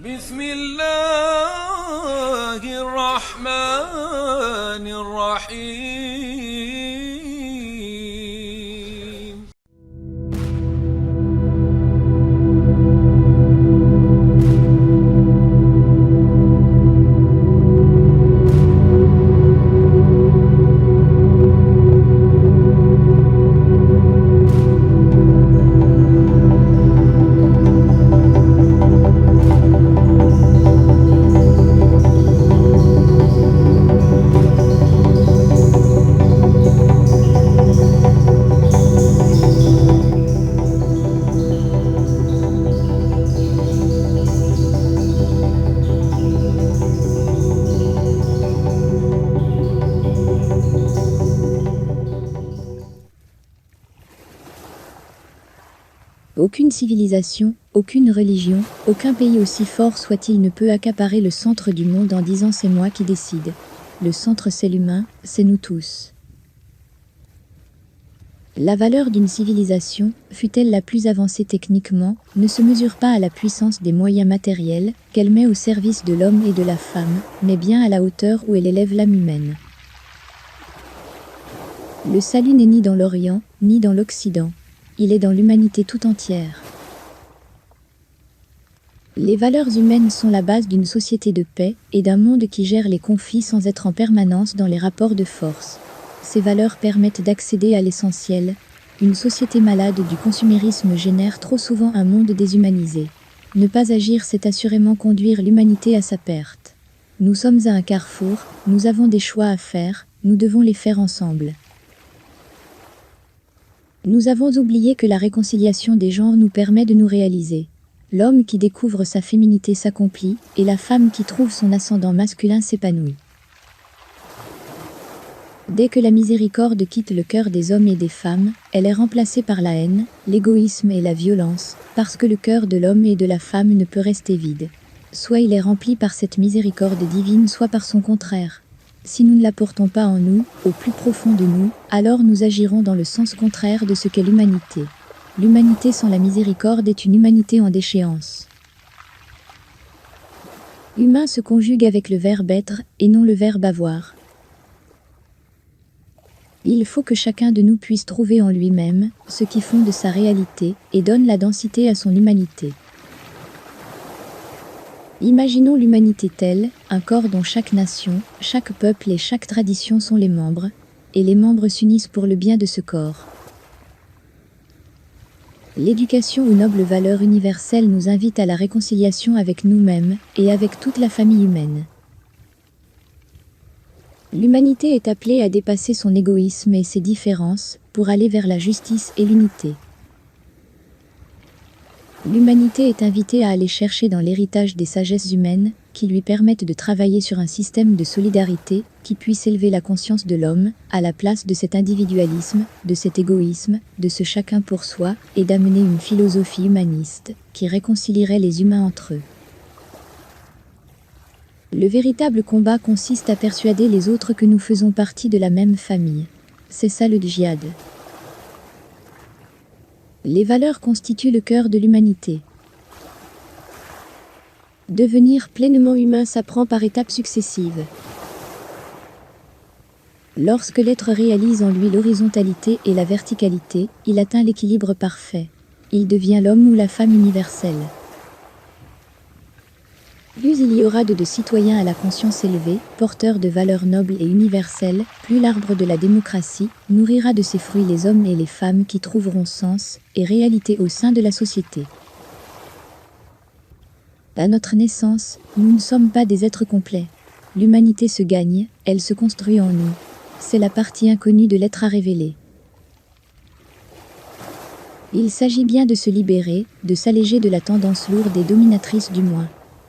بسم الله الرحمن الرحيم. Aucune civilisation, aucune religion, aucun pays aussi fort soit-il ne peut accaparer le centre du monde en disant c'est moi qui décide. Le centre c'est l'humain, c'est nous tous. La valeur d'une civilisation, fût-elle la plus avancée techniquement, ne se mesure pas à la puissance des moyens matériels qu'elle met au service de l'homme et de la femme, mais bien à la hauteur où elle élève l'âme humaine. Le salut n'est ni dans l'Orient, ni dans l'Occident. Il est dans l'humanité tout entière. Les valeurs humaines sont la base d'une société de paix et d'un monde qui gère les conflits sans être en permanence dans les rapports de force. Ces valeurs permettent d'accéder à l'essentiel. Une société malade du consumérisme génère trop souvent un monde déshumanisé. Ne pas agir, c'est assurément conduire l'humanité à sa perte. Nous sommes à un carrefour, nous avons des choix à faire, nous devons les faire ensemble. Nous avons oublié que la réconciliation des genres nous permet de nous réaliser. L'homme qui découvre sa féminité s'accomplit, et la femme qui trouve son ascendant masculin s'épanouit. Dès que la miséricorde quitte le cœur des hommes et des femmes, elle est remplacée par la haine, l'égoïsme et la violence, parce que le cœur de l'homme et de la femme ne peut rester vide. Soit il est rempli par cette miséricorde divine, soit par son contraire. Si nous ne la portons pas en nous, au plus profond de nous, alors nous agirons dans le sens contraire de ce qu'est l'humanité. L'humanité sans la miséricorde est une humanité en déchéance. Humain se conjugue avec le verbe être et non le verbe avoir. Il faut que chacun de nous puisse trouver en lui-même ce qui fonde sa réalité et donne la densité à son humanité. Imaginons l'humanité telle, un corps dont chaque nation, chaque peuple et chaque tradition sont les membres, et les membres s'unissent pour le bien de ce corps. L'éducation aux nobles valeurs universelles nous invite à la réconciliation avec nous-mêmes et avec toute la famille humaine. L'humanité est appelée à dépasser son égoïsme et ses différences pour aller vers la justice et l'unité. L'humanité est invitée à aller chercher dans l'héritage des sagesses humaines qui lui permettent de travailler sur un système de solidarité qui puisse élever la conscience de l'homme à la place de cet individualisme, de cet égoïsme, de ce chacun pour soi et d'amener une philosophie humaniste qui réconcilierait les humains entre eux. Le véritable combat consiste à persuader les autres que nous faisons partie de la même famille. C'est ça le djihad. Les valeurs constituent le cœur de l'humanité. Devenir pleinement humain s'apprend par étapes successives. Lorsque l'être réalise en lui l'horizontalité et la verticalité, il atteint l'équilibre parfait. Il devient l'homme ou la femme universelle. Plus il y aura de citoyens à la conscience élevée, porteurs de valeurs nobles et universelles, plus l'arbre de la démocratie nourrira de ses fruits les hommes et les femmes qui trouveront sens et réalité au sein de la société. À notre naissance, nous ne sommes pas des êtres complets. L'humanité se gagne, elle se construit en nous. C'est la partie inconnue de l'être à révéler. Il s'agit bien de se libérer, de s'alléger de la tendance lourde et dominatrice du moi.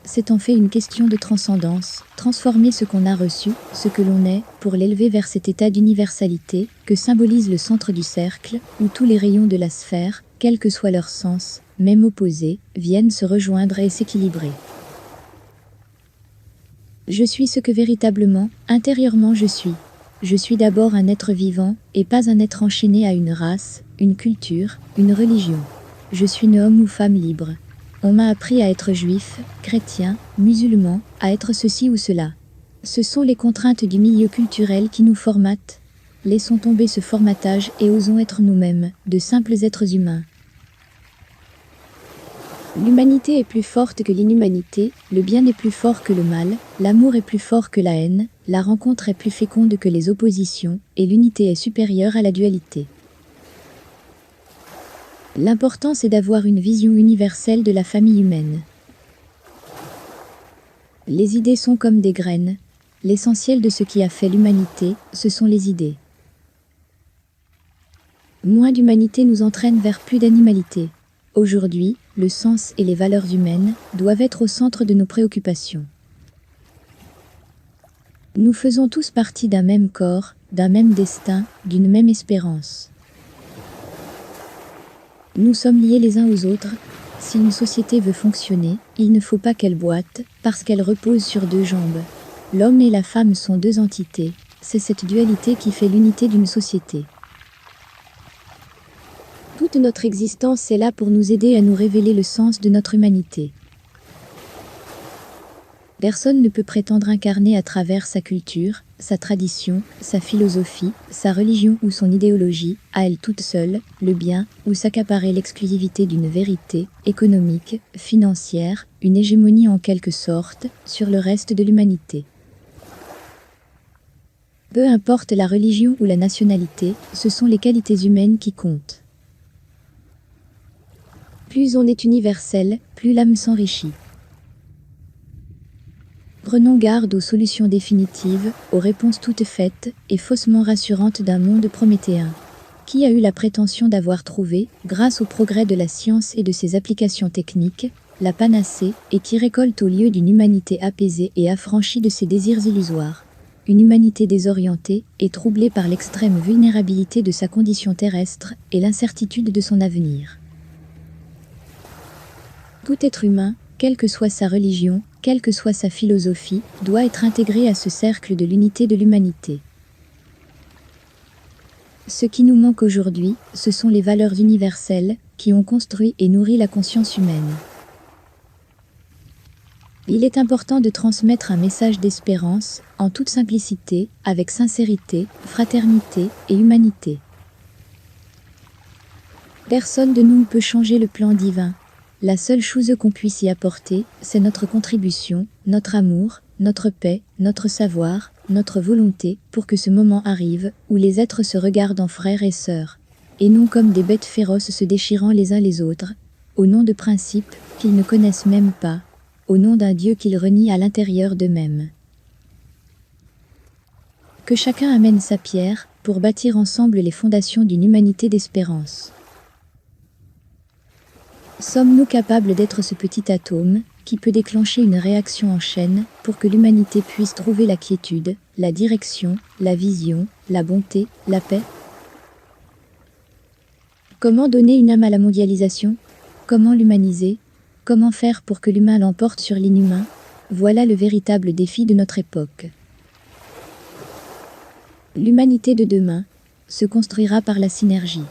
C'est en fait une question de transcendance, transformer ce qu'on a reçu, ce que l'on est, pour l'élever vers cet état d'universalité que symbolise le centre du cercle, où tous les rayons de la sphère, quel que soit leur sens, même opposés, viennent se rejoindre et s'équilibrer. Je suis ce que véritablement, intérieurement je suis. Je suis d'abord un être vivant, et pas un être enchaîné à une race, une culture, une religion. Je suis une homme ou femme libre. On m'a appris à être juif, chrétien, musulman, à être ceci ou cela. Ce sont les contraintes du milieu culturel qui nous formatent. Laissons tomber ce formatage et osons être nous-mêmes, de simples êtres humains. L'humanité est plus forte que l'inhumanité, le bien est plus fort que le mal, l'amour est plus fort que la haine, la rencontre est plus féconde que les oppositions, et l'unité est supérieure à la dualité. L'important c'est d'avoir une vision universelle de la famille humaine. Les idées sont comme des graines. L'essentiel de ce qui a fait l'humanité, ce sont les idées. Moins d'humanité nous entraîne vers plus d'animalité. Aujourd'hui, le sens et les valeurs humaines doivent être au centre de nos préoccupations. Nous faisons tous partie d'un même corps, d'un même destin, d'une même espérance. Nous sommes liés les uns aux autres. Si une société veut fonctionner, il ne faut pas qu'elle boite, parce qu'elle repose sur deux jambes. L'homme et la femme sont deux entités. C'est cette dualité qui fait l'unité d'une société. Toute notre existence est là pour nous aider à nous révéler le sens de notre humanité. Personne ne peut prétendre incarner à travers sa culture, sa tradition, sa philosophie, sa religion ou son idéologie, à elle toute seule, le bien, ou s'accaparer l'exclusivité d'une vérité, économique, financière, une hégémonie en quelque sorte, sur le reste de l'humanité. Peu importe la religion ou la nationalité, ce sont les qualités humaines qui comptent. Plus on est universel, plus l'âme s'enrichit. Prenons garde aux solutions définitives, aux réponses toutes faites et faussement rassurantes d'un monde prométhéen. Qui a eu la prétention d'avoir trouvé, grâce au progrès de la science et de ses applications techniques, la panacée et qui récolte au lieu d'une humanité apaisée et affranchie de ses désirs illusoires. Une humanité désorientée et troublée par l'extrême vulnérabilité de sa condition terrestre et l'incertitude de son avenir. Tout être humain, quelle que soit sa religion, quelle que soit sa philosophie, doit être intégré à ce cercle de l'unité de l'humanité. Ce qui nous manque aujourd'hui, ce sont les valeurs universelles qui ont construit et nourri la conscience humaine. Il est important de transmettre un message d'espérance, en toute simplicité, avec sincérité, fraternité et humanité. Personne de nous ne peut changer le plan divin. La seule chose qu'on puisse y apporter, c'est notre contribution, notre amour, notre paix, notre savoir, notre volonté, pour que ce moment arrive, où les êtres se regardent en frères et sœurs, et non comme des bêtes féroces se déchirant les uns les autres, au nom de principes qu'ils ne connaissent même pas, au nom d'un Dieu qu'ils renient à l'intérieur d'eux-mêmes. Que chacun amène sa pierre, pour bâtir ensemble les fondations d'une humanité d'espérance. Sommes-nous capables d'être ce petit atome qui peut déclencher une réaction en chaîne pour que l'humanité puisse trouver la quiétude, la direction, la vision, la bonté, la paix? Comment donner une âme à la mondialisation? Comment l'humaniser? Comment faire pour que l'humain l'emporte sur l'inhumain? Voilà le véritable défi de notre époque. L'humanité de demain se construira par la synergie.